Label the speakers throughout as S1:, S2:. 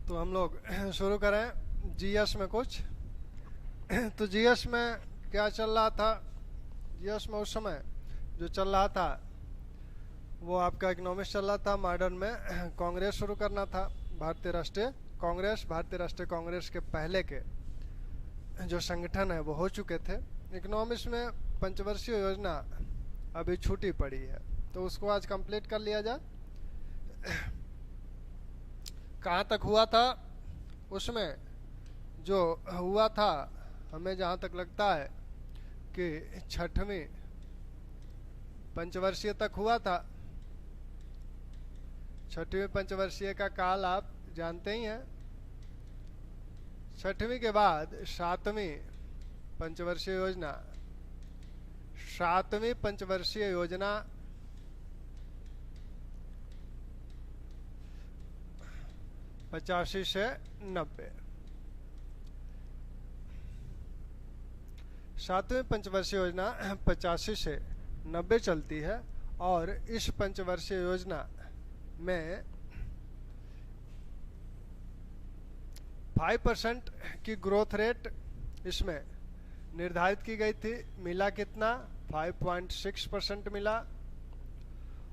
S1: तो हम लोग शुरू करें जीएस में कुछ। तो जीएस में क्या चल रहा था? जीएस में उस समय जो चल रहा था वो आपका इकोनॉमिक्स चल रहा था। मॉडर्न में कांग्रेस शुरू करना था, भारतीय राष्ट्रीय कांग्रेस। भारतीय राष्ट्रीय कांग्रेस के पहले के जो संगठन है वो हो चुके थे। इकोनॉमिक्स में पंचवर्षीय योजना अभी छूटी पड़ी है, तो उसको आज कंप्लीट कर लिया जाए। कहाँ तक हुआ था? उसमें जो हुआ था, हमें जहाँ तक लगता है कि छठवीं पंचवर्षीय तक हुआ था। छठवीं पंचवर्षीय का काल आप जानते ही हैं। छठवीं के बाद सातवीं पंचवर्षीय योजना। सातवीं पंचवर्षीय योजना 85 से 90। सातवीं पंचवर्षीय योजना 85 से 90 चलती है और इस पंचवर्षीय योजना में 5% की ग्रोथ रेट इसमें निर्धारित की गई थी। मिला कितना? 5.6% मिला।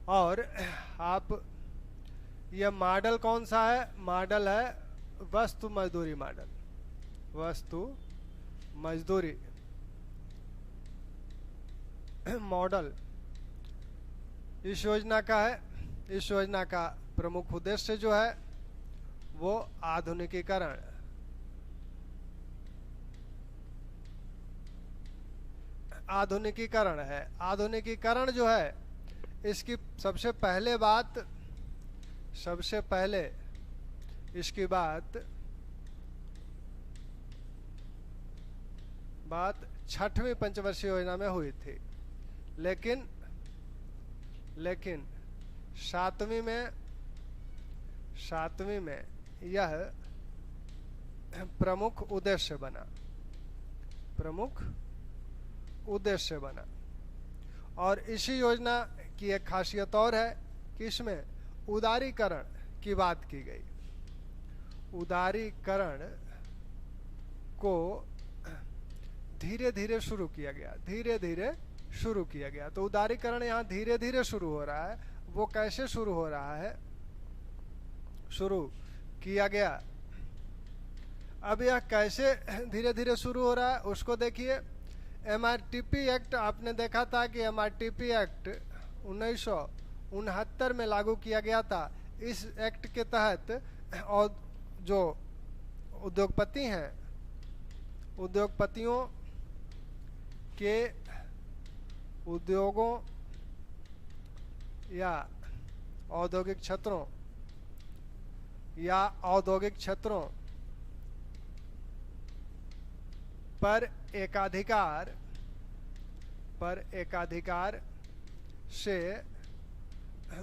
S1: और आप यह मॉडल कौन सा है? मॉडल है वस्तु मजदूरी मॉडल। वस्तु मजदूरी मॉडल इस योजना का है। इस योजना का प्रमुख उद्देश्य जो है वो आधुनिकीकरण है। आधुनिकीकरण जो है, इसकी सबसे पहले इसकी बात छठवीं पंचवर्षीय योजना में हुई थी, लेकिन सातवीं में यह प्रमुख उद्देश्य बना। और इसी योजना की एक खासियत और है कि इसमें उदारीकरण की बात की गई। उदारीकरण को धीरे धीरे शुरू किया गया। तो उदारीकरण यहाँ धीरे धीरे शुरू हो रहा है। वो कैसे शुरू हो रहा है? शुरू किया गया। अब यह कैसे धीरे धीरे शुरू हो रहा है उसको देखिए। एमआरटीपी एक्ट आपने देखा था कि एमआरटीपी एक्ट 1969 में लागू किया गया था। इस एक्ट के तहत और जो उद्योगपति हैं, उद्योगपतियों के उद्योगों या औद्योगिक क्षेत्रों पर एकाधिकार से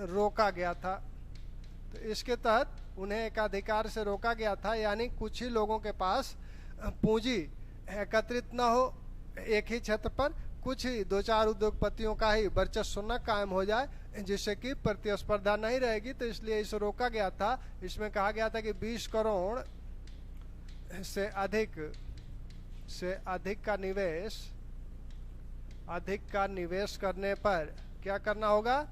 S1: रोका गया था। तो इसके तहत उन्हें एकाधिकार से रोका गया था, यानी कुछ ही लोगों के पास पूंजी एकत्रित न हो एक ही क्षेत्र पर। कुछ ही 2-4 उद्योगपतियों का ही वर्चस्व न कायम हो जाए, जिससे कि प्रतिस्पर्धा नहीं रहेगी। तो इसलिए इसे रोका गया था। इसमें कहा गया था कि 20 करोड़ से अधिक का निवेश करने पर क्या करना होगा?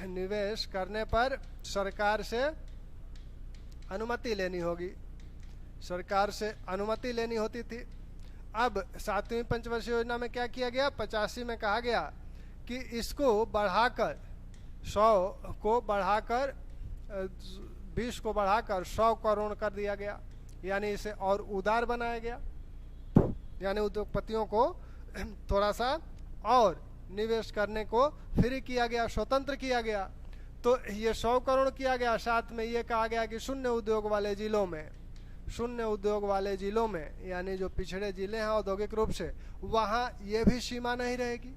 S1: निवेश करने पर सरकार से अनुमति लेनी होगी। सरकार से अनुमति लेनी होती थी। अब सातवीं पंचवर्षीय योजना में क्या किया गया? 85 में कहा गया कि इसको बढ़ाकर 100 को बढ़ाकर 20 को बढ़ाकर 100 करोड़ कर दिया गया, यानी इसे और उदार बनाया गया। यानी उद्योगपतियों को थोड़ा सा और निवेश करने को फ्री किया गया, स्वतंत्र किया गया। तो ये 100 करोड़ किया गया। साथ में ये कहा गया कि शून्य उद्योग वाले जिलों में यानी जो पिछड़े जिले हैं औद्योगिक रूप से, वहाँ ये भी सीमा नहीं रहेगी।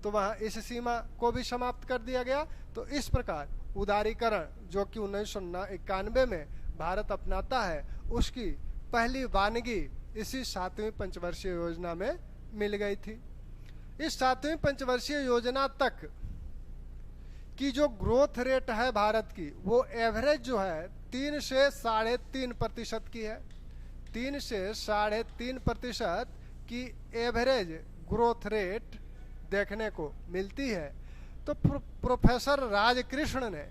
S1: तो वहाँ इस सीमा को भी समाप्त कर दिया गया। तो इस प्रकार उदारीकरण जो कि 1991 में भारत अपनाता है, उसकी पहली वानगी इसी सातवीं पंचवर्षीय योजना में मिल गई थी। इस सातवीं पंचवर्षीय योजना तक की जो ग्रोथ रेट है भारत की, वो एवरेज जो है 3 से 3.5% की है। 3 से 3.5% की एवरेज ग्रोथ रेट देखने को मिलती है। तो प्रोफेसर राजकृष्ण ने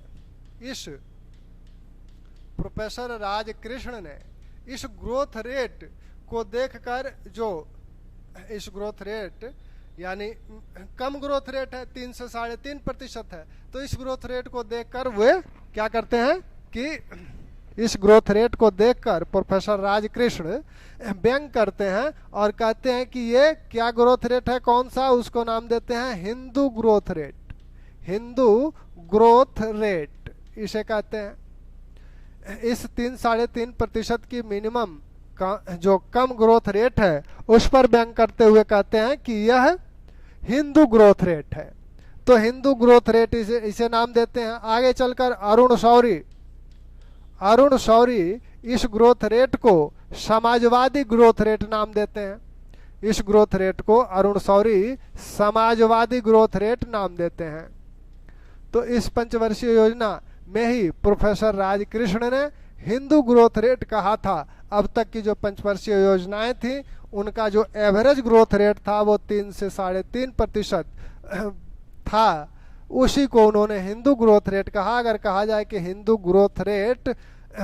S1: इस ग्रोथ रेट को देखकर, जो इस ग्रोथ रेट यानी कम ग्रोथ रेट है, 3 से 3.5% है, तो इस ग्रोथ रेट को देखकर वे क्या करते हैं कि इस ग्रोथ रेट को देखकर प्रोफेसर राजकृष्ण व्यंग करते हैं और कहते हैं कि ये क्या ग्रोथ रेट है, कौन सा, उसको नाम देते हैं Hindu growth rate. Hindu growth rate इसे कहते हैं। इस 3-3.5% की मिनिमम का जो कम ग्रोथ रेट है उस पर व्यंग करते हुए कहते हैं कि यह हिंदू ग्रोथ रेट है। तो हिंदू ग्रोथ रेट इसे नाम देते हैं। आगे चलकर अरुण शौरी इस ग्रोथ रेट को समाजवादी ग्रोथ रेट नाम देते हैं। इस ग्रोथ रेट को अरुण शौरी समाजवादी ग्रोथ रेट नाम देते हैं। तो इस पंचवर्षीय योजना में ही प्रोफेसर राजकृष्ण ने हिंदू ग्रोथ रेट कहा था। अब तक की जो पंचवर्षीय योजनाएं थी उनका जो एवरेज ग्रोथ रेट था वो 3 से 3.5% था, उसी को उन्होंने हिंदू ग्रोथ रेट कहा। अगर कहा जाए कि हिंदू ग्रोथ रेट,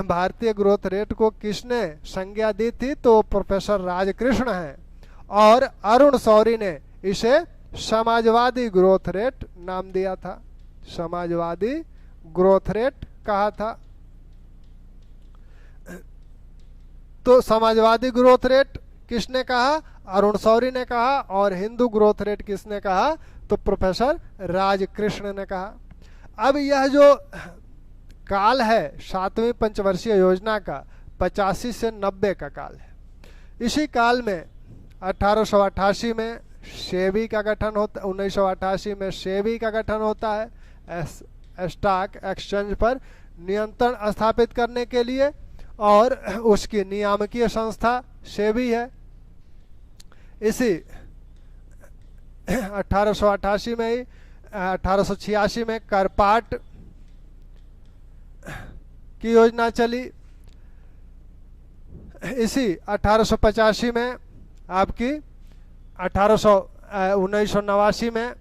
S1: भारतीय ग्रोथ रेट को किसने संज्ञा दी थी, तो प्रोफेसर राजकृष्ण हैं, और अरुण शौरी ने इसे समाजवादी ग्रोथ रेट नाम दिया था, समाजवादी ग्रोथ रेट कहा था। तो समाजवादी ग्रोथ रेट किसने कहा, अरुण शौरी ने कहा, और हिंदू ग्रोथ रेट किसने कहा, तो प्रोफेसर राजकृष्ण ने कहा। अब यह जो काल है 7वीं पंचवर्षीय योजना का 85 से 90 का काल है। इसी काल में 1888 में सेबी का गठन होता, 1988 में सेबी का गठन होता है स्टॉक एक्सचेंज पर नियंत्रण स्थापित करने के लिए, और उसकी नियामकीय संस्था सेबी है। इसी 1888 में ही 1886 में करपाट की योजना चली। इसी 1885 में आपकी 1989 में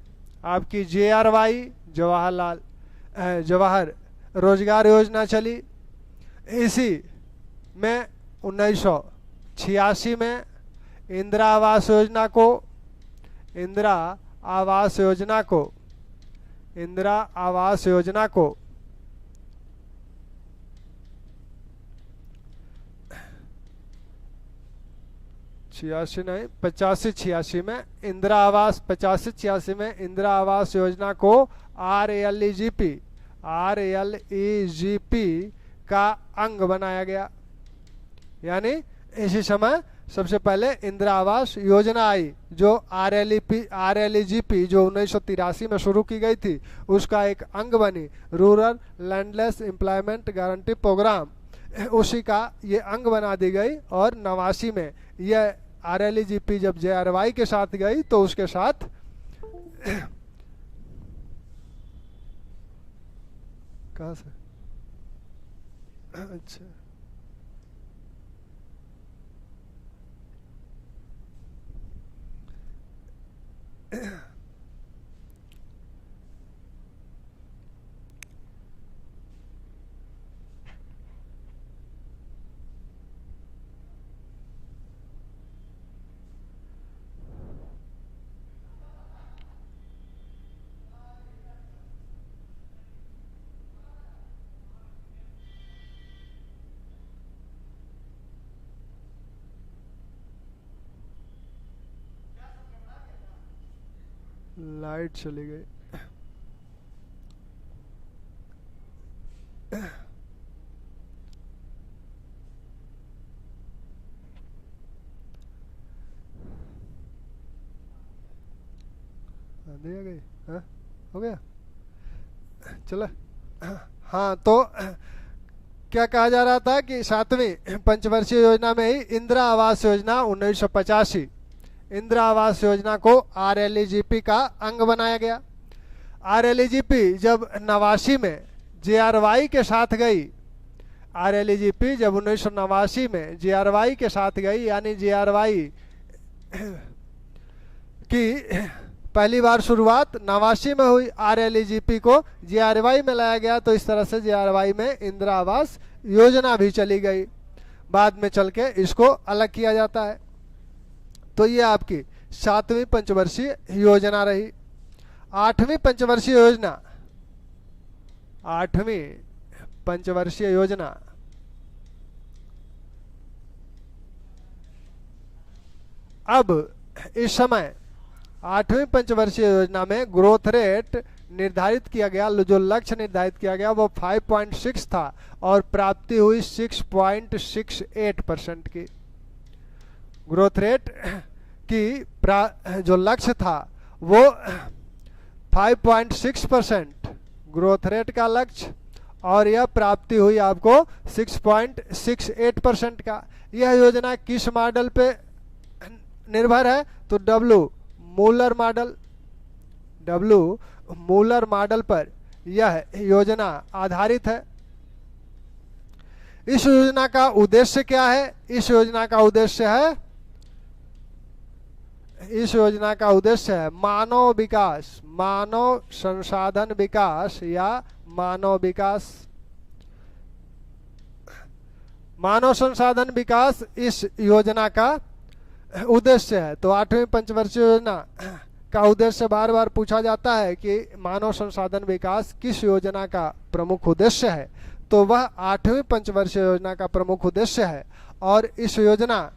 S1: आपकी JRY जवाहर रोजगार योजना चली। इसी में 1986 में इंदिरा आवास योजना को 85-86 में इंदिरा आवास 85-86 में इंदिरा आवास योजना को RLEGP का अंग बनाया गया। यानी इसी समय सबसे पहले इंदिरा आवास योजना आई, जो RLEGP जो 1983 में शुरू की गई थी, उसका एक अंग बनी, rural landless employment guarantee programme, उसी का ये अंग बना दी गई। और 89 में यह RLEGP जब JRY के साथ गई तो उसके साथ कहाँ से, अच्छा लाइट चली गई। आंधी आ गई, हाँ हो गया, चलो। हाँ, तो क्या कहा जा रहा था कि 7वीं पंचवर्षीय योजना में ही इंदिरा आवास योजना 1985 इंदिरा आवास योजना को RLEGP का अंग बनाया गया। RLEGP जब 89 में JRY के साथ गई, RLEGP जब 1989 में GRY के साथ गई, यानी GRY की पहली बार शुरुआत 89 में हुई, RLEGP को GRY में लाया गया, तो इस तरह से GRY में इंदिरा आवास योजना भी चली गई। बाद में चल के इसको अलग किया जाता है। तो ये आपकी 7वीं पंचवर्षीय योजना रही। 8वीं पंचवर्षीय योजना, 8वीं पंचवर्षीय योजना अब इस समय 8वीं पंचवर्षीय योजना में ग्रोथ रेट निर्धारित किया गया, जो लक्ष्य निर्धारित किया गया वो 5.6 था और प्राप्ति हुई 6.68% की। ग्रोथ रेट की जो लक्ष्य था वो 5.6% ग्रोथ रेट का लक्ष्य, और यह प्राप्ति हुई आपको 6.68% का। यह योजना किस मॉडल पे निर्भर है? तो डब्ल्यू मूलर मॉडल पर यह योजना आधारित है। इस योजना का उद्देश्य क्या है? इस योजना का उद्देश्य है मानव विकास, मानव संसाधन विकास या मानव विकास। मानव संसाधन विकास इस योजना का उद्देश्य है। तो 8वीं पंचवर्षीय योजना का उद्देश्य बार बार पूछा जाता है कि मानव संसाधन विकास किस योजना का प्रमुख उद्देश्य है, तो वह 8वीं पंचवर्षीय योजना का प्रमुख उद्देश्य है। और इस योजना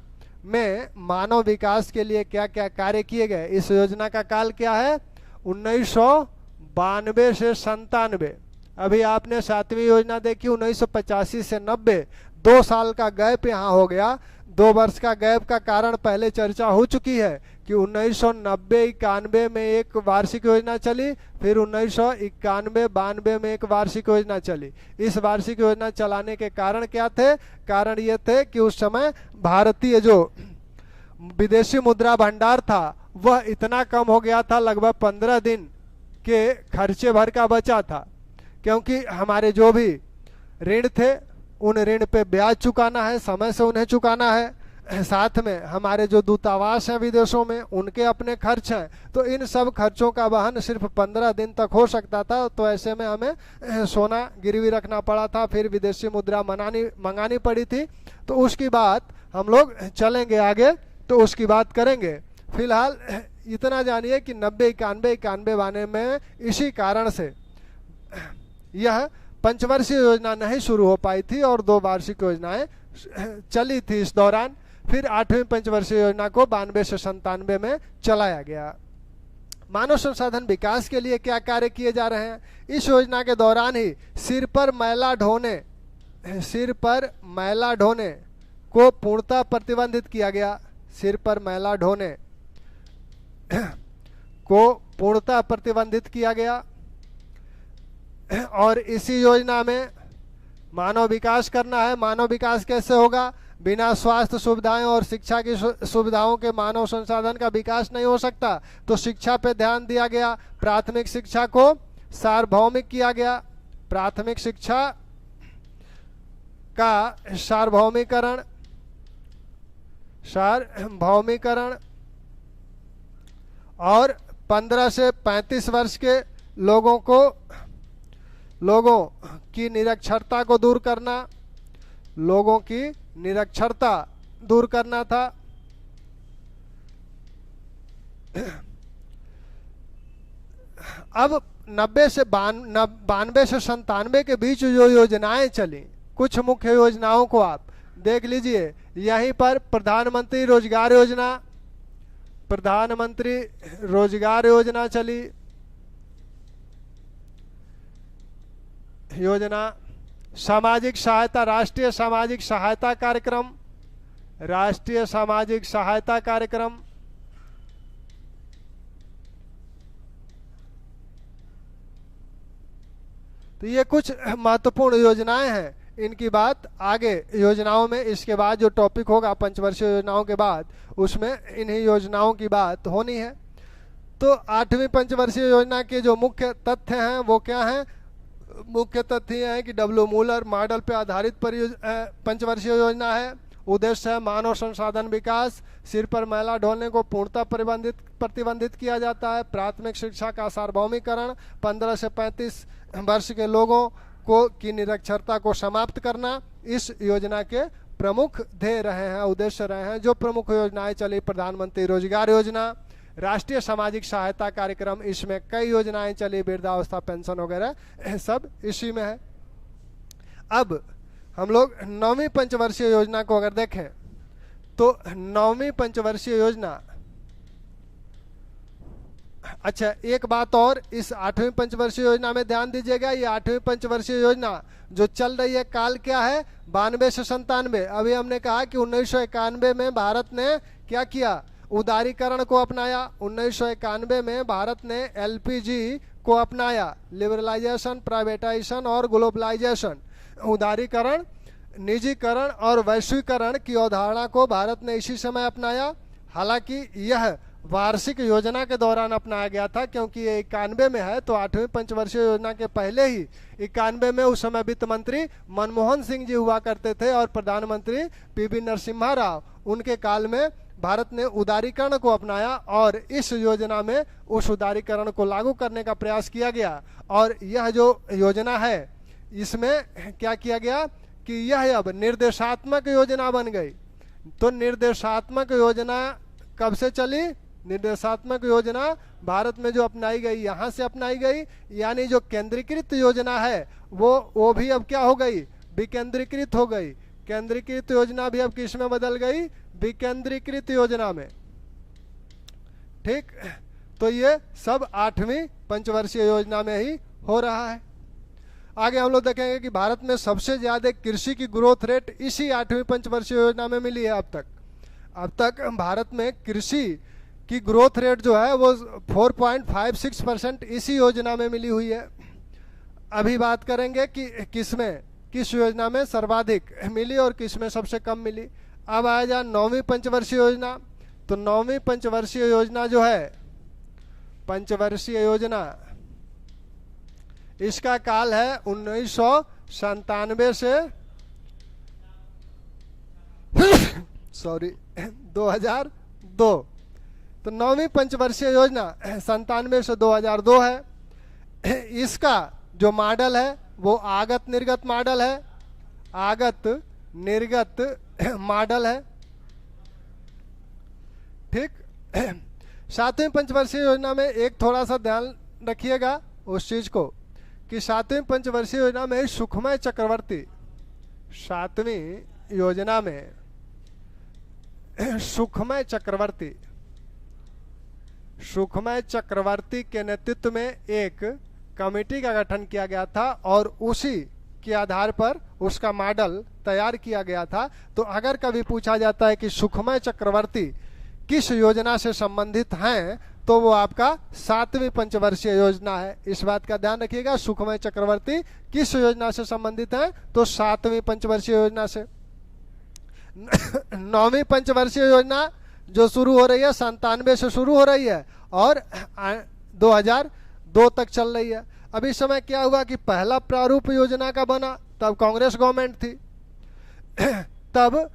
S1: में मानव विकास के लिए क्या क्या कार्य किए गए? इस योजना का काल क्या है? 1992 से 97। अभी आपने 7वीं योजना देखी 1985 से 90, 2 साल का गैप यहाँ हो गया। 2 वर्ष का गैप का कारण पहले चर्चा हो चुकी है कि 1990-91 में एक वार्षिक योजना चली, फिर 1991-92 में एक वार्षिक योजना चली। इस वार्षिक योजना चलाने के कारण क्या थे? कारण ये थे कि उस समय भारतीय जो विदेशी मुद्रा भंडार था वह इतना कम हो गया था, लगभग 15 दिन के खर्चे भर का बचा था, क्योंकि हमारे जो भी ऋण थे उन ऋण पे ब्याज चुकाना है, समय से उन्हें चुकाना है, साथ में हमारे जो दूतावास हैं विदेशों में उनके अपने खर्च हैं। तो इन सब खर्चों का वहन सिर्फ 15 दिन तक हो सकता था। तो ऐसे में हमें सोना गिरवी रखना पड़ा था, फिर विदेशी मुद्रा मंगानी पड़ी थी। तो उसकी बात हम लोग चलेंगे आगे, तो उसकी बात करेंगे। फिलहाल इतना जानिए कि 90-91 में इसी कारण से यह पंचवर्षीय योजना नहीं शुरू हो पाई थी और 2 वार्षिक योजनाएं चली थी इस दौरान। फिर 8वीं पंचवर्षीय योजना को 92 से 97 में चलाया गया। मानव संसाधन विकास के लिए क्या कार्य किए जा रहे हैं? इस योजना के दौरान ही सिर पर मैला ढोने को पूर्णतः प्रतिबंधित किया गया। सिर पर मैला ढोने को पूर्णतः प्रतिबंधित किया गया। और इसी योजना में मानव विकास करना है। मानव विकास कैसे होगा? बिना स्वास्थ्य सुविधाएं और शिक्षा की सुविधाओं के मानव संसाधन का विकास नहीं हो सकता। तो शिक्षा पे ध्यान दिया गया। प्राथमिक शिक्षा को सार्वभौमिक किया गया। प्राथमिक शिक्षा का सार्वभौमिकरण और 15 से 35 वर्ष के लोगों की निरक्षरता को दूर करना, लोगों की निरक्षरता दूर करना था। अब 92 से 97 के बीच जो योजनाएं चली, कुछ मुख्य योजनाओं को आप देख लीजिए। यहीं पर प्रधानमंत्री रोजगार योजना चली। योजना सामाजिक सहायता, राष्ट्रीय सामाजिक सहायता कार्यक्रम, तो ये कुछ महत्वपूर्ण योजनाएं हैं। इनकी बात आगे योजनाओं में, इसके बाद जो टॉपिक होगा पंचवर्षीय योजनाओं के बाद, उसमें इन्हीं योजनाओं की बात होनी है। तो 8वीं पंचवर्षीय योजना के जो मुख्य तथ्य हैं वो क्या हैं? मुख्य तथ्य ये हैं कि डब्ल्यू मूलर मॉडल पर आधारित पंचवर्षीय योजना है। उद्देश्य है मानव संसाधन विकास। सिर पर मैला ढोलने को पूर्णतः प्रतिबंधित किया जाता है। प्राथमिक शिक्षा का सार्वभौमिकरण, 15 से 35 वर्ष के लोगों को की निरक्षरता को समाप्त करना इस योजना के प्रमुख ध्येय रहे हैं, उद्देश्य रहे हैं। जो प्रमुख योजनाएं चली, प्रधानमंत्री रोजगार योजना, राष्ट्रीय सामाजिक सहायता कार्यक्रम, इसमें कई योजनाएं चली, वृद्धावस्था पेंशन वगैरह सब इसी में है। अब हम लोग 9वीं पंचवर्षीय योजना को अगर देखें तो 9वीं पंचवर्षीय योजना, अच्छा एक बात और, इस 8वीं पंचवर्षीय योजना में ध्यान दीजिएगा। ये 8वीं पंचवर्षीय योजना जो चल रही है, काल क्या है, 92 से 97। अभी हमने कहा कि 1991 में भारत ने क्या किया, उदारीकरण को अपनाया। 1991 में भारत ने एलपीजी को अपनाया, लिबरलाइजेशन, प्राइवेटाइजेशन और ग्लोबलाइजेशन। उदारीकरण, निजीकरण और वैश्वीकरण की अवधारणा को भारत ने इसी समय अपनाया। हालांकि यह वार्षिक योजना के दौरान अपनाया गया था, क्योंकि ये 91 में है, तो 8वीं पंचवर्षीय योजना के पहले ही 91 में उस समय वित्त मंत्री मनमोहन सिंह जी हुआ करते थे और प्रधानमंत्री पीवी नरसिम्हा राव, उनके काल में भारत ने उदारीकरण को अपनाया और इस योजना में उस उदारीकरण को लागू करने का प्रयास किया गया। और यह जो योजना है, इसमें क्या किया गया कि यह अब निर्देशात्मक योजना बन गई। तो निर्देशात्मक योजना कब से चली, निर्देशात्मक योजना भारत में जो अपनाई गई, यहाँ से अपनाई गई, यानी जो केंद्रीकृत योजना है वो भी अब क्या हो गई, विकेंद्रीकृत हो गई। केंद्रीकृत योजना भी अब किस में बदल गई, विकेंद्रीकृत योजना में। ठीक, तो ये सब 8वीं पंचवर्षीय योजना में ही हो रहा है। आगे हम लोग देखेंगे कि भारत में सबसे ज्यादा कृषि की ग्रोथ रेट इसी 8वीं पंचवर्षीय योजना में मिली है। अब तक भारत में कृषि की ग्रोथ रेट जो है वो 4.56% इसी योजना में मिली हुई है। अभी बात करेंगे कि किस योजना में सर्वाधिक मिली और किस में सबसे कम मिली। अब आया जा 9वीं पंचवर्षीय योजना। तो 9वीं पंचवर्षीय योजना जो है, पंचवर्षीय योजना, इसका काल है 1997 से 2002। तो 9वीं पंचवर्षीय योजना 97 से 2002 है। इसका जो मॉडल है वो आगत निर्गत मॉडल है, आगत निर्गत मॉडल है। ठीक, 7वीं पंचवर्षीय योजना में एक थोड़ा सा ध्यान रखिएगा उस चीज को कि 7वीं पंचवर्षीय योजना में सुखमय चक्रवर्ती, 7वीं योजना में सुखमय चक्रवर्ती के नेतृत्व में एक कमेटी का गठन किया गया था और उसी के आधार पर उसका मॉडल तैयार किया गया था। तो अगर कभी पूछा जाता है कि सुखमय चक्रवर्ती किस योजना से संबंधित हैं, तो वो आपका 7वीं पंचवर्षीय योजना है। इस बात का ध्यान रखिएगा, सुखमय चक्रवर्ती किस योजना से संबंधित है, तो 7वीं पंचवर्षीय योजना से। 9वीं पंचवर्षीय योजना जो शुरू हो रही है 97 से शुरू हो रही है और 2002 तक चल रही है। अभी इस समय क्या हुआ कि पहला प्रारूप योजना का बना, तब कांग्रेस गवर्नमेंट थी। तब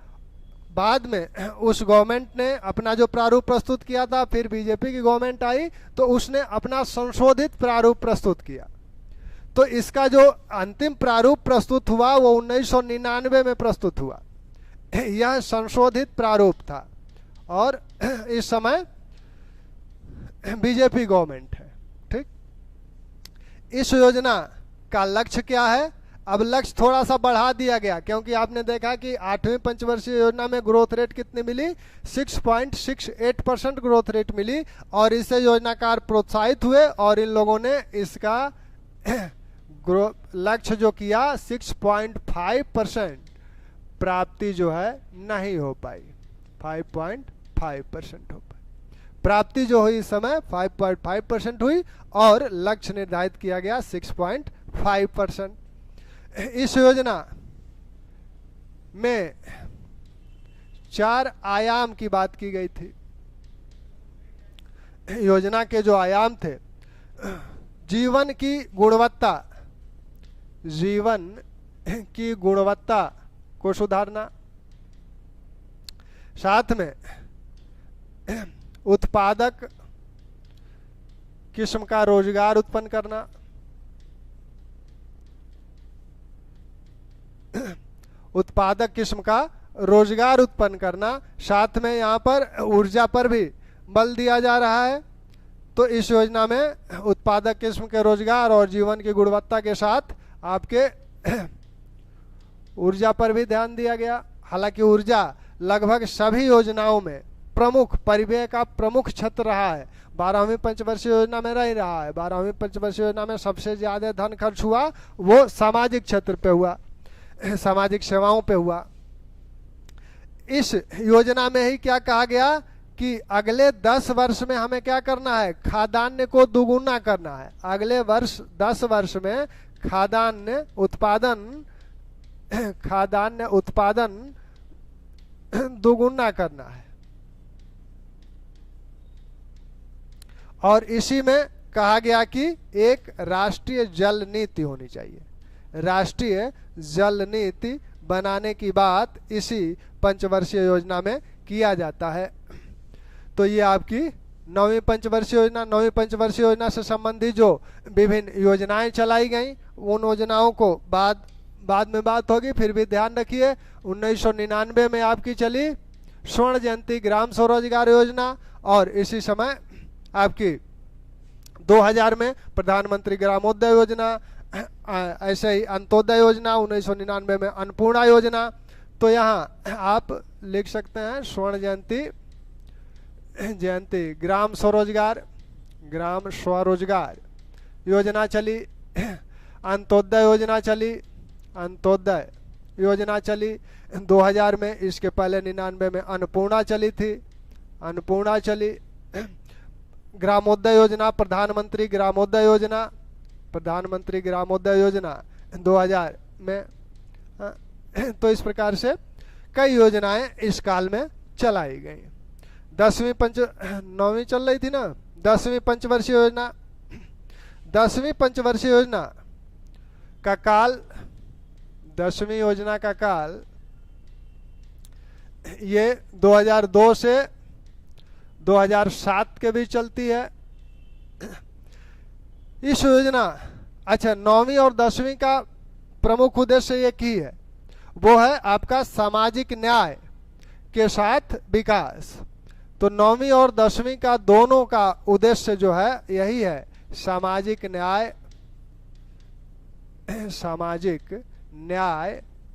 S1: बाद में उस गवर्नमेंट ने अपना जो प्रारूप प्रस्तुत किया था, फिर बीजेपी की गवर्नमेंट आई तो उसने अपना संशोधित प्रारूप प्रस्तुत किया। तो इसका जो अंतिम प्रारूप प्रस्तुत हुआ वो 1999 में प्रस्तुत हुआ। यह संशोधित प्रारूप था और इस समय बीजेपी गवर्नमेंट है। ठीक, इस योजना का लक्ष्य क्या है, अब लक्ष्य थोड़ा सा बढ़ा दिया गया, क्योंकि आपने देखा कि 8वीं पंचवर्षीय योजना में ग्रोथ रेट कितनी मिली, 6.68% ग्रोथ रेट मिली और इससे योजनाकार प्रोत्साहित हुए और इन लोगों ने इसका लक्ष्य जो किया 6.5% प्राप्ति जो है नहीं हो पाई, 5.5% हो पाई। प्राप्ति जो हुई इस समय 5.5% हुई और लक्ष्य निर्धारित किया गया 6.5%। इस योजना में 4 आयाम की बात की गई थी। योजना के जो आयाम थे, जीवन की गुणवत्ता जीवन की गुणवत्ता को सुधारना, साथ में उत्पादक किस्म का रोजगार उत्पन्न करना, उत्पादक किस्म का रोजगार उत्पन्न करना, साथ में यहाँ पर ऊर्जा पर भी बल दिया जा रहा है। तो इस योजना में उत्पादक किस्म के रोजगार और जीवन की गुणवत्ता के साथ आपके ऊर्जा पर भी ध्यान दिया गया। हालांकि ऊर्जा लगभग सभी योजनाओं में प्रमुख परिव्यय का प्रमुख क्षेत्र रहा है। 12वीं पंचवर्षीय योजना में रह रहा है। 12वीं पंचवर्षीय योजना में सबसे ज्यादा धन खर्च हुआ वो सामाजिक क्षेत्र पे हुआ, सामाजिक सेवाओं पे हुआ। इस योजना में ही क्या कहा गया कि अगले 10 वर्ष में हमें क्या करना है, खाद्यान्न को दुगुना करना है। अगले 10 वर्ष में खाद्यान्न उत्पादन दुगुना करना है। और इसी में कहा गया कि एक राष्ट्रीय जल नीति होनी चाहिए। राष्ट्रीय जल नीति बनाने की बात इसी पंचवर्षीय योजना में किया जाता है। तो ये आपकी 9वीं पंचवर्षीय योजना, 9वीं पंचवर्षीय योजना से संबंधित जो विभिन्न योजनाएं चलाई गई उन योजनाओं को बाद में बात होगी। फिर भी ध्यान रखिए 1999 में आपकी चली स्वर्ण जयंती ग्राम स्वरोजगार योजना, और इसी समय आपकी 2000 में प्रधानमंत्री ग्रामोदय योजना, ऐसे ही अंत्योदय योजना, 1999 में अन्नपूर्णा योजना। तो यहाँ आप लिख सकते हैं स्वर्ण जयंती ग्राम स्वरोजगार योजना चली, अंत्योदय योजना चली 2000 में। इसके पहले 99 में अन्नपूर्णा चली थी, अन्नपूर्णा चली। ग्रामोदय योजना, प्रधानमंत्री ग्रामोदय योजना 2000 में। तो इस प्रकार से कई योजनाएं इस काल में चलाई गई। 9वीं चल रही थी ना, 10वीं पंचवर्षीय योजना। 10वीं पंचवर्षीय योजना का काल, 10वीं योजना का काल ये 2002 से 2007 के बीच चलती है। इस योजना, अच्छा 9वीं और 10वीं का प्रमुख उद्देश्य एक ही है, वो है आपका सामाजिक न्याय के साथ विकास। तो 9वीं और 10वीं का दोनों का उद्देश्य जो है यही है, सामाजिक न्याय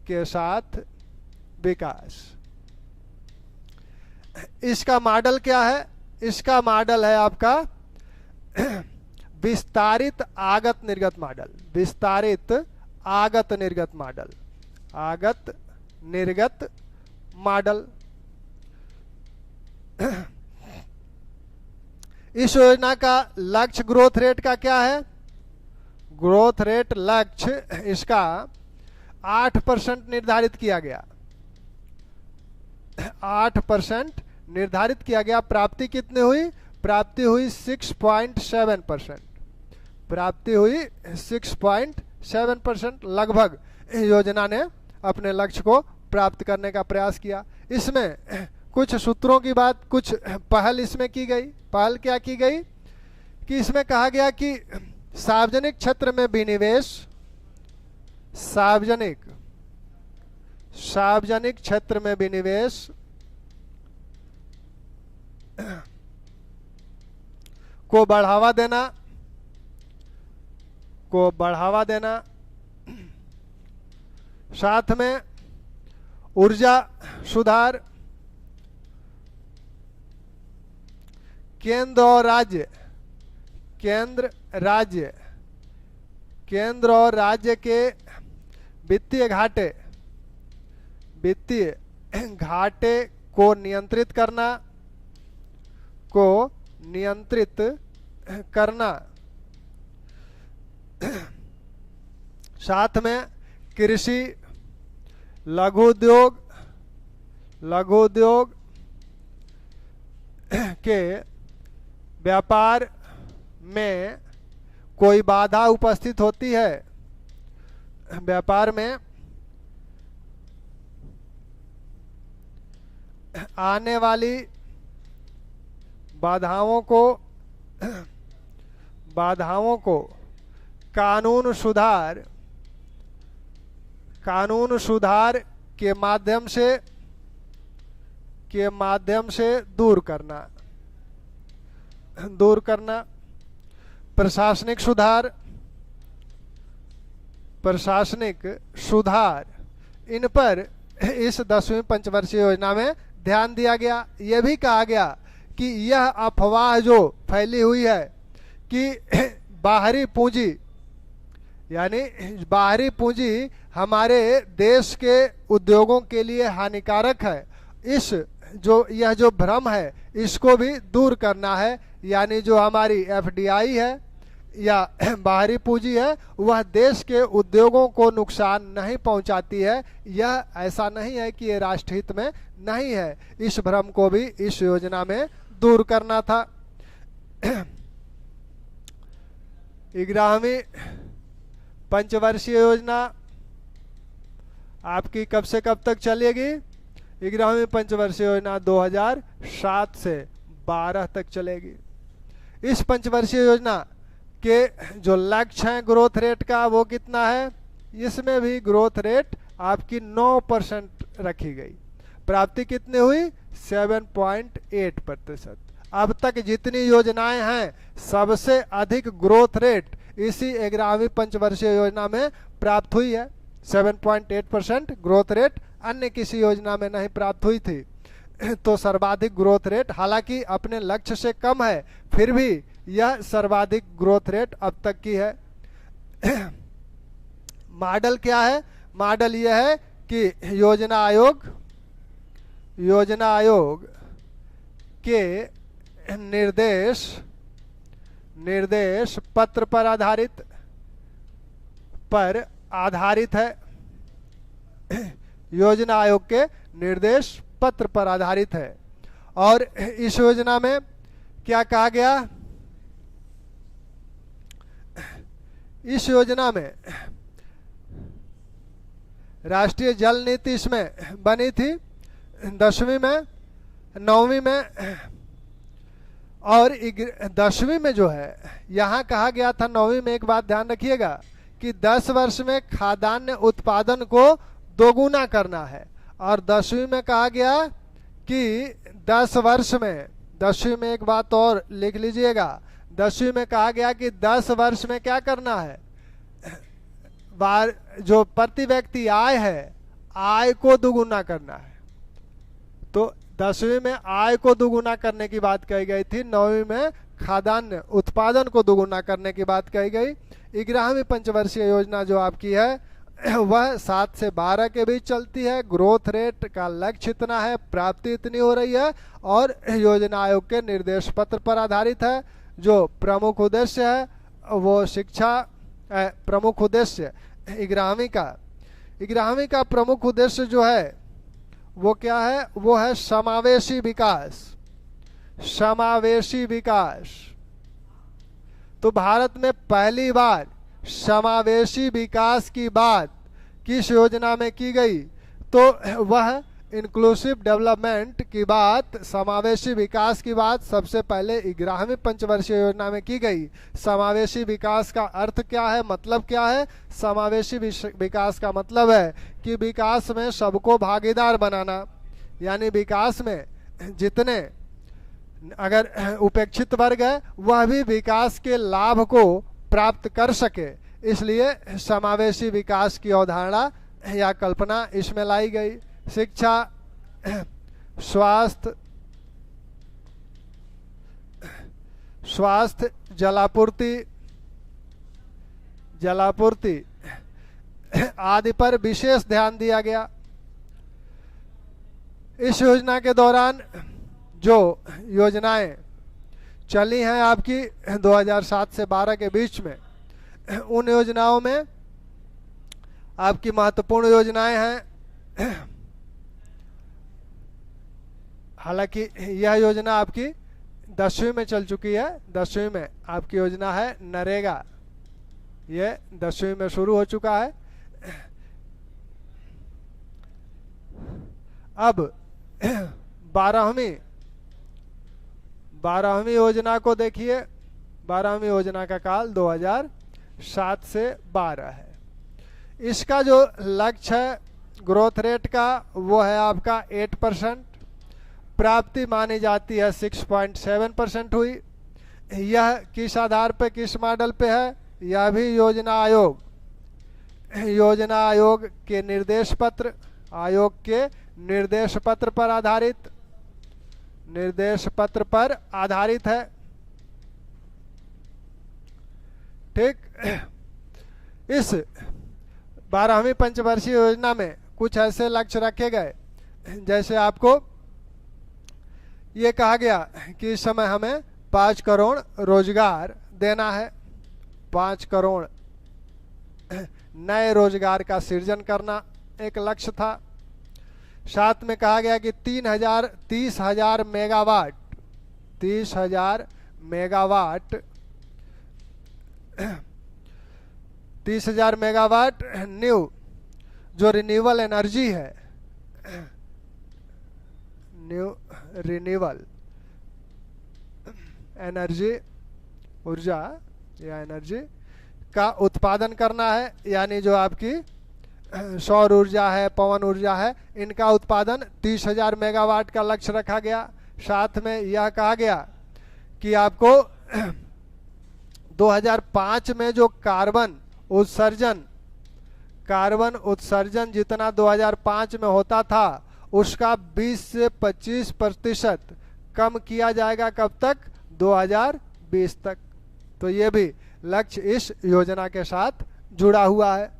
S1: के साथ विकास। इसका मॉडल क्या है? इसका मॉडल है आपका विस्तारित आगत निर्गत मॉडल। विस्तारित आगत निर्गत मॉडल, आगत निर्गत मॉडल। इस योजना का लक्ष्य ग्रोथ रेट का क्या है? ग्रोथ रेट लक्ष्य इसका 8% निर्धारित किया गया। 8% निर्धारित किया गया। प्राप्ति कितनी हुई? प्राप्ति हुई 6.7%। प्राप्ति हुई 6.7%। लगभग योजना ने अपने लक्ष्य को प्राप्त करने का प्रयास किया। इसमें कुछ सूत्रों की बात, कुछ पहल इसमें की गई। पहल क्या की गई कि इसमें कहा गया कि सार्वजनिक क्षेत्र में विनिवेश, सार्वजनिक क्षेत्र में विनिवेश को बढ़ावा देना, साथ में ऊर्जा सुधार, केंद्र और राज्य के वित्तीय घाटे को नियंत्रित करना, साथ में कृषि, लघु उद्योग के व्यापार में कोई बाधा उपस्थित होती है व्यापार में आने वाली बाधाओं को कानून सुधार के माध्यम से दूर करना, प्रशासनिक सुधार इन पर इस 10वीं पंचवर्षीय योजना में ध्यान दिया गया। यह भी कहा गया कि यह अफवाह जो फैली हुई है कि बाहरी पूंजी हमारे देश के उद्योगों के लिए हानिकारक है, यह जो भ्रम है इसको भी दूर करना है। यानी जो हमारी एफडीआई है या बाहरी पूंजी है वह देश के उद्योगों को नुकसान नहीं पहुंचाती है। यह ऐसा नहीं है कि ये राष्ट्रहित में नहीं है। इस भ्रम को भी इस योजना में दूर करना था। 11वीं पंचवर्षीय योजना आपकी कब से कब तक चलेगी? 11वीं पंचवर्षीय योजना 2007 से 12 तक चलेगी। इस पंचवर्षीय योजना के जो लक्ष्य हैं ग्रोथ रेट का वो कितना है? इसमें भी ग्रोथ रेट आपकी 9% रखी गई। प्राप्ति कितनी हुई? 7.8%। अब तक जितनी योजनाएं हैं सबसे अधिक ग्रोथ रेट इसी 11वीं पंचवर्षीय योजना में प्राप्त हुई है। 7.8% ग्रोथ रेट अन्य किसी योजना में नहीं प्राप्त हुई थी। तो सर्वाधिक ग्रोथ रेट, हालांकि अपने लक्ष्य से कम है, फिर भी यह सर्वाधिक ग्रोथ रेट अब तक की है। मॉडल क्या है? मॉडल यह है कि योजना आयोग के निर्देश पत्र पर आधारित है। योजना आयोग के निर्देश पत्र पर आधारित है। और इस योजना में क्या कहा गया? इस योजना में राष्ट्रीय जल नीति इसमें बनी थी 10वीं में, 9वीं में और 10वीं में जो है यहाँ कहा गया था। 9वीं में एक बात ध्यान रखिएगा कि 10 वर्ष में खाद्यान्न उत्पादन को दोगुना करना है। और 10वीं में कहा गया कि 10 वर्ष में, 10वीं में एक बात और लिख लीजिएगा, 10वीं में कहा गया कि 10 वर्ष में क्या करना है? जो प्रति व्यक्ति आय है, आय को दुगुना करना है। तो 10वीं में आय को दुगुना करने की बात कही गई थी, 9वीं में खाद्यान्न उत्पादन को दुगुना करने की बात कही गई। 11वीं पंचवर्षीय योजना जो आपकी है वह 7 से 12 के बीच चलती है। ग्रोथ रेट का लक्ष्य इतना है, प्राप्ति इतनी हो रही है और योजना आयोग के निर्देश पत्र पर आधारित है। जो प्रमुख उद्देश्य है वो शिक्षा, प्रमुख उद्देश्य 11वीं का प्रमुख उद्देश्य जो है वो क्या है? वो है समावेशी विकास। तो भारत में पहली बार समावेशी विकास की बात किस योजना में की गई? तो वह इंक्लूसिव डेवलपमेंट की बात, समावेशी विकास की बात सबसे पहले 11वीं पंचवर्षीय योजना में की गई। समावेशी विकास का अर्थ क्या है, मतलब क्या है? समावेशी विकास का मतलब है कि विकास में सबको भागीदार बनाना। यानी विकास में जितने अगर उपेक्षित वर्ग है वह भी विकास के लाभ को प्राप्त कर सके, इसलिए समावेशी विकास की अवधारणा या कल्पना इसमें लाई गई। शिक्षा, स्वास्थ्य, जलापूर्ति आदि पर विशेष ध्यान दिया गया। इस योजना के दौरान जो योजनाएं चली हैं आपकी 2007 से 12 के बीच में, उन योजनाओं में आपकी महत्वपूर्ण योजनाएं हैं। हालांकि यह योजना आपकी 10वीं में चल चुकी है। 10वीं में आपकी योजना है नरेगा, ये 10वीं में शुरू हो चुका है। अब 12वीं योजना को देखिए। 12वीं योजना का काल 2007 से 12 है। इसका जो लक्ष्य है ग्रोथ रेट का वो है आपका 8%। प्राप्ति मानी जाती है 6.7% हुई। यह किस आधार पे, किस मॉडल पे है? यह भी योजना आयोग के निर्देश पत्र, आयोग के निर्देश पत्र पर आधारित है। ठीक। इस 12वीं पंचवर्षीय योजना में कुछ ऐसे लक्ष्य रखे गए, जैसे आपको ये कहा गया कि इस समय हमें 5 करोड़ रोजगार देना है। 5 करोड़ नए रोजगार का सृजन करना एक लक्ष्य था। साथ में कहा गया कि 30,000 मेगावाट न्यू जो रिन्यूएबल एनर्जी है, न्यू रिन्यूएबल एनर्जी, ऊर्जा या एनर्जी का उत्पादन करना है। यानी जो आपकी सौर ऊर्जा है, पवन ऊर्जा है, इनका उत्पादन 30,000 मेगावाट का लक्ष्य रखा गया। साथ में यह कहा गया कि आपको 2005 में जो कार्बन उत्सर्जन जितना 2005 में होता था उसका 20 से 25% कम किया जाएगा। कब तक? 2020 तक। तो ये भी लक्ष्य इस योजना के साथ जुड़ा हुआ है।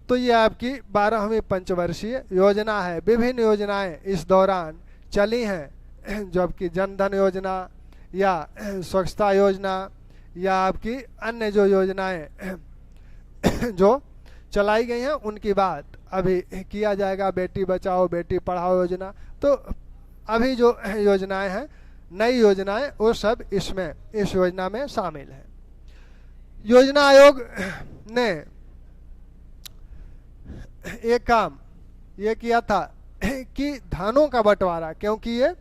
S1: तो ये आपकी 12वीं पंचवर्षीय योजना है। विभिन्न योजनाएं इस दौरान चली हैं, जो आपकी जनधन योजना या स्वच्छता योजना या आपकी अन्य जो योजनाएं जो चलाई गई हैं उनकी बात अभी किया जाएगा। बेटी बचाओ बेटी पढ़ाओ योजना, तो अभी जो योजनाएं हैं, नई योजनाएं, वो सब इसमें इस योजना में शामिल है। योजना आयोग ने एक काम ये किया था कि धनों का बंटवारा, क्योंकि ये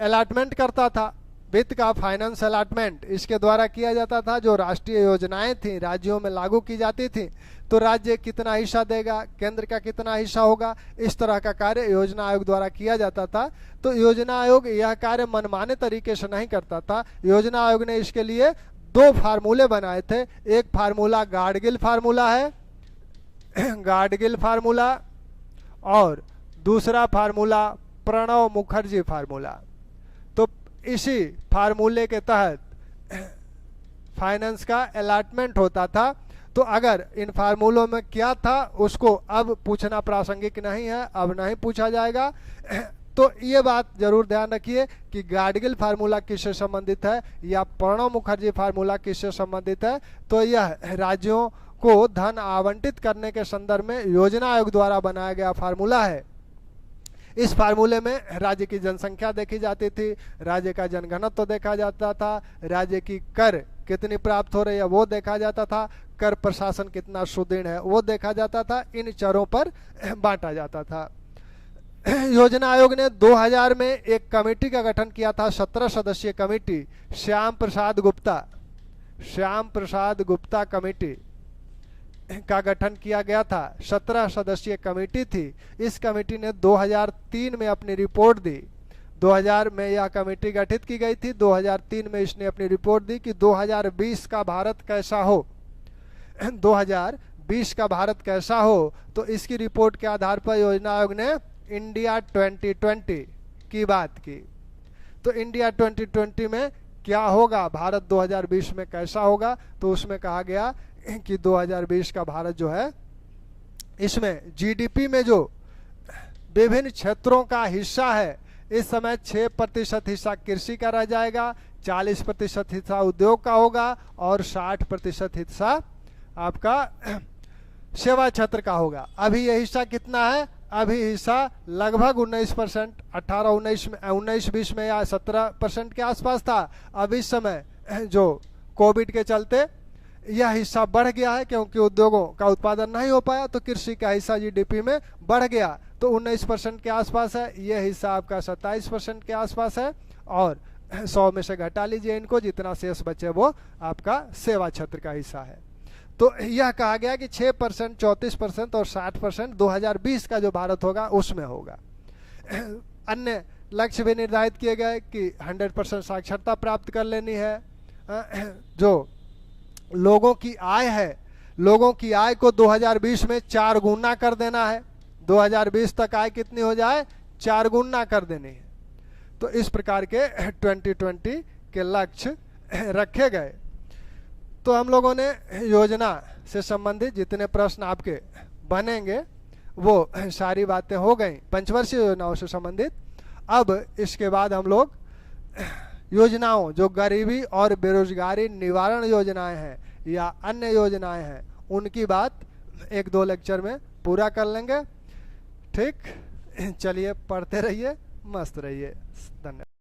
S1: अलॉटमेंट करता था, वित्त का फाइनेंस अलॉटमेंट इसके द्वारा किया जाता था। जो राष्ट्रीय योजनाएं थी राज्यों में लागू की जाती थी, तो राज्य कितना हिस्सा देगा, केंद्र का कितना हिस्सा होगा, इस तरह का कार्य योजना आयोग द्वारा किया जाता था। तो योजना आयोग यह कार्य मनमाने तरीके से नहीं करता था। योजना आयोग ने इसके लिए 2 फार्मूले बनाए थे। एक फार्मूला गाडगिल फार्मूला है, गाडगिल फार्मूला, और दूसरा फार्मूला प्रणव मुखर्जी फार्मूला। तो इसी फार्मूले के तहत फाइनेंस का अलॉटमेंट होता था। तो अगर इन फार्मूलों में क्या था उसको अब पूछना प्रासंगिक नहीं है, अब नहीं पूछा जाएगा। तो ये बात जरूर ध्यान रखिए कि गाडगिल फार्मूला किससे संबंधित है या प्रणव मुखर्जी फार्मूला किससे संबंधित है। तो यह राज्यों को धन आवंटित करने के संदर्भ में योजना आयोग द्वारा बनाया गया फार्मूला है। इस फार्मूले में राज्य की जनसंख्या देखी जाती थी, राज्य का जनघनत्व देखा जाता था, राज्य की कर कितनी प्राप्त हो रही है वो देखा जाता था, कर प्रशासन कितना सुदृढ़ है वो देखा जाता था। इन चरों पर बांटा जाता था। योजना आयोग ने 2000 में एक कमेटी का गठन किया था, 17 सदस्यीय कमेटी, श्याम प्रसाद गुप्ता कमेटी का गठन किया गया था। 17 सदस्यीय कमेटी थी। इस कमेटी ने 2003 में अपनी रिपोर्ट दी। 2000 में यह कमेटी गठित की गई थी। 2003 में इसने अपनी रिपोर्ट दी कि 2020 का भारत कैसा हो, 2020 का भारत कैसा हो। तो इसकी रिपोर्ट के आधार पर योजना आयोग ने इंडिया 2020 की बात की। तो इंडिया 2020 में क्या होगा, भारत 2020 में कैसा होगा, तो उसमें कहा गया कि 2020 का भारत जो है, इसमें जीडीपी में जो विभिन्न क्षेत्रों का हिस्सा है, इस समय 6% हिस्सा कृषि का रह जाएगा, 40% हिस्सा उद्योग का होगा और 60% हिस्सा आपका सेवा क्षेत्र का होगा। अभी यह हिस्सा कितना है? अभी हिस्सा लगभग 19%, 19-20 में या 17% के आसपास था। अब इस समय जो कोविड के चलते यह हिस्सा बढ़ गया है क्योंकि उद्योगों का उत्पादन नहीं हो पाया, तो कृषि का हिस्सा जीडीपी में बढ़ गया, तो 19% के आसपास है। यह हिस्सा आपका 27% के आसपास है, और 100 में से घटा लीजिए इनको, जितना शेष बचे वो आपका सेवा क्षेत्र का हिस्सा है। तो यह कहा गया कि 6%, 34% और 60% 2020 का जो भारत होगा उसमें होगा। अन्य लक्ष्य भी निर्धारित किए गए कि 100% साक्षरता प्राप्त कर लेनी है। जो लोगों की आय है, लोगों की आय को 2020 में 4 गुना कर देना है। 2020 तक आय कितनी हो जाए? 4 गुना कर देनी है। तो इस प्रकार के 2020 के लक्ष्य रखे गए। तो हम लोगों ने योजना से संबंधित जितने प्रश्न आपके बनेंगे वो सारी बातें हो गई पंचवर्षीय योजनाओं से संबंधित। अब इसके बाद हम लोग योजनाओं, जो गरीबी और बेरोजगारी निवारण योजनाएं हैं या अन्य योजनाएं हैं, उनकी बात 1-2 लेक्चर में पूरा कर लेंगे। ठीक, चलिए पढ़ते रहिए, मस्त रहिए। धन्यवाद।